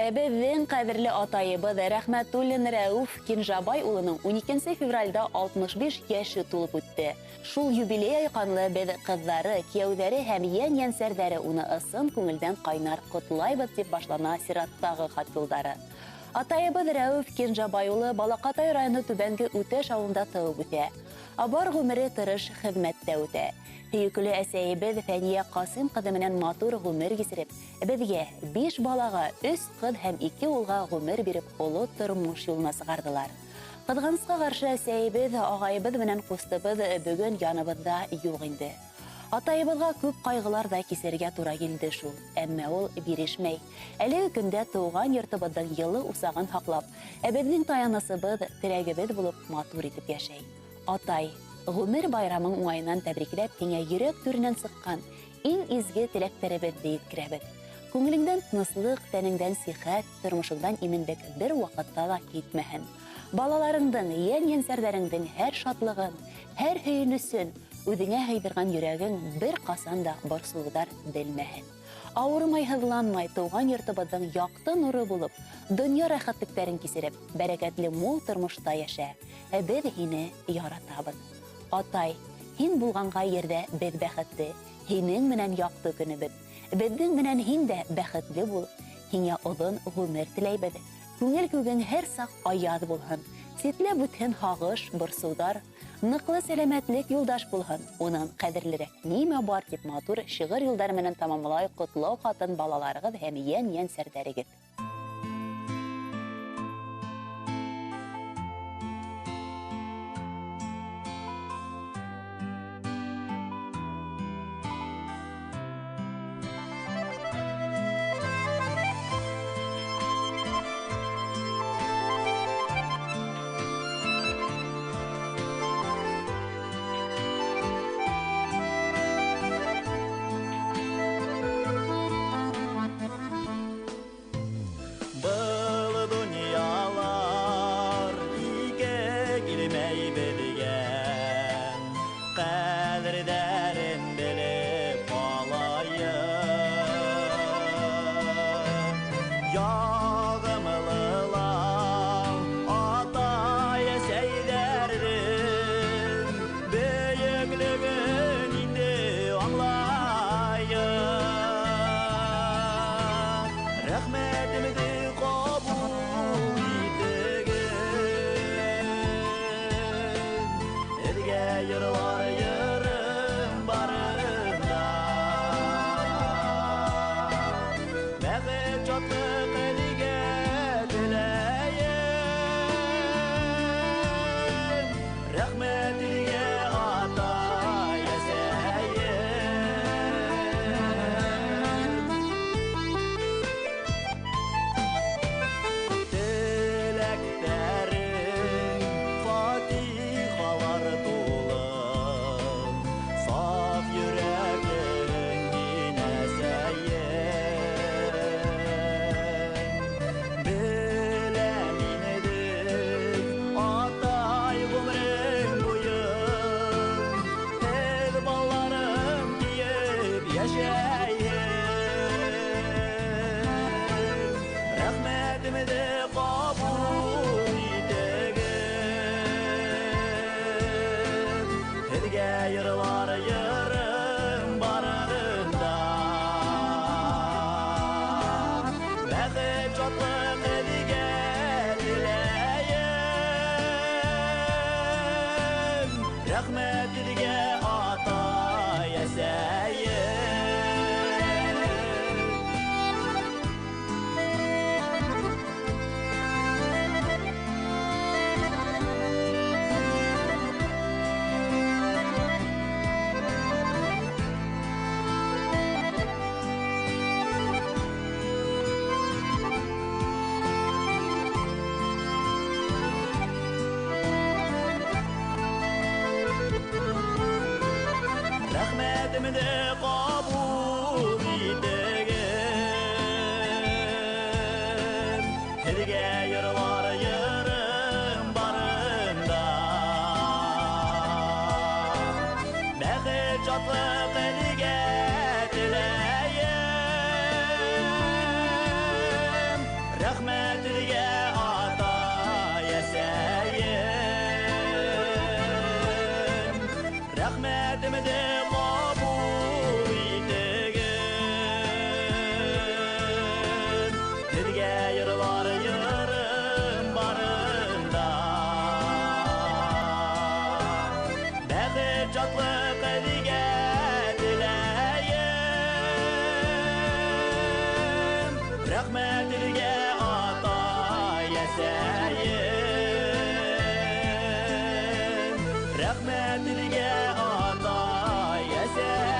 Эбеҙҙең ҡәҙерле атайыбыҙ Рәхмәтуллин Рәүф Кинжабай улының 12 февральда 65 йәше тулып үтте. Шул юбилей айҡанлы беҙ ҡыҙҙары, кейәүҙәре һәм йән-йәнсәрҙәре уны ысын күңелдән ҡайнар ҡотлайбыҙ дип башлана сираттағы хат юлдары. Атайыбыҙ Рәүф Кинжабай улы Балаҡатай районы Түбәнге Үтеш ауылында тыуып үтә. Абар ғүмере тырыш хеҙмәттә үтә. Һөйөклө әсәйебеҙ Фәниә Ҡасым ҡыҙы менән матур ғүмер кисереп, беҙгә 5 балаға, 3 ҡыҙ һәм 2 улға ғүмер биреп, оло тормош юлына сығарҙылар. Ҡыҙғанысҡа ҡаршы әсәйебеҙ, ағайыбыҙ менән ҡустыбыҙ бөгөн яныбыҙҙа юҡ инде. Атайыбыҙға күп ҡайғылар ҙа кисергә тура килде шул. Әммә ул бирешмәй. Әлеге көндә тыуған йортобоҙҙың йылы усағын һаҡлап, беҙҙең таянысыбыҙ, терәгебеҙ булып матур итеп йәшәй. Атай, ғүмер байрамың уңайынан тәбрикләп, һиңә йөрәк түренән сыҡҡан иң изге теләктәребеҙҙе еткерәбеҙ. Күңелеңдән тыныслыҡ, тәнеңдән сихәт, тормошоңдан именлек бер ваҡытта ла китмәһен. Балаларыңдың, йән-йәнсәрҙәреңдең һәр шатлығын, һәр һөйөнөсөн, үҙеңә һыйҙырған йөрәгең бер ҡасан да борсолоуҙар белмәһен. Ауырмай, һыҙланмай, тыуған йортобоҙҙың яҡты нуры булып, донъя рәхәтлектәрен кисереп, бәрәкәтле мул тормошта йәшә. Беҙ һине яратабыҙ. Атай, һин булғанға ерҙә беҙ бәхетле, һинең менән яҡты көнөбөҙ. Беҙҙең менән һин дә бәхетле бул. Һиңә оҙон ғүмер теләйбеҙ. Күңел күгең һәр саҡ аяҙ булһын. Ситләп үтһен һағыш, борсоуҙар. Ныҡлы сәләмәтлек юлдаш булһын. Унан ҡәҙерлерәк нимә бар тип матур шиғыр юлдары менән тамамлай ҡотлау хатын балаларығыҙ һәм йән-йәнсәрҙәрегеҙ. Rahmetilge ata yeseyim Rahmetimde kabul etegin Dilge yırlar yırım barında Bәxit çatlık dilge dileyim Rahmetilge ata yeseyim Rahmetilge ata yeseyim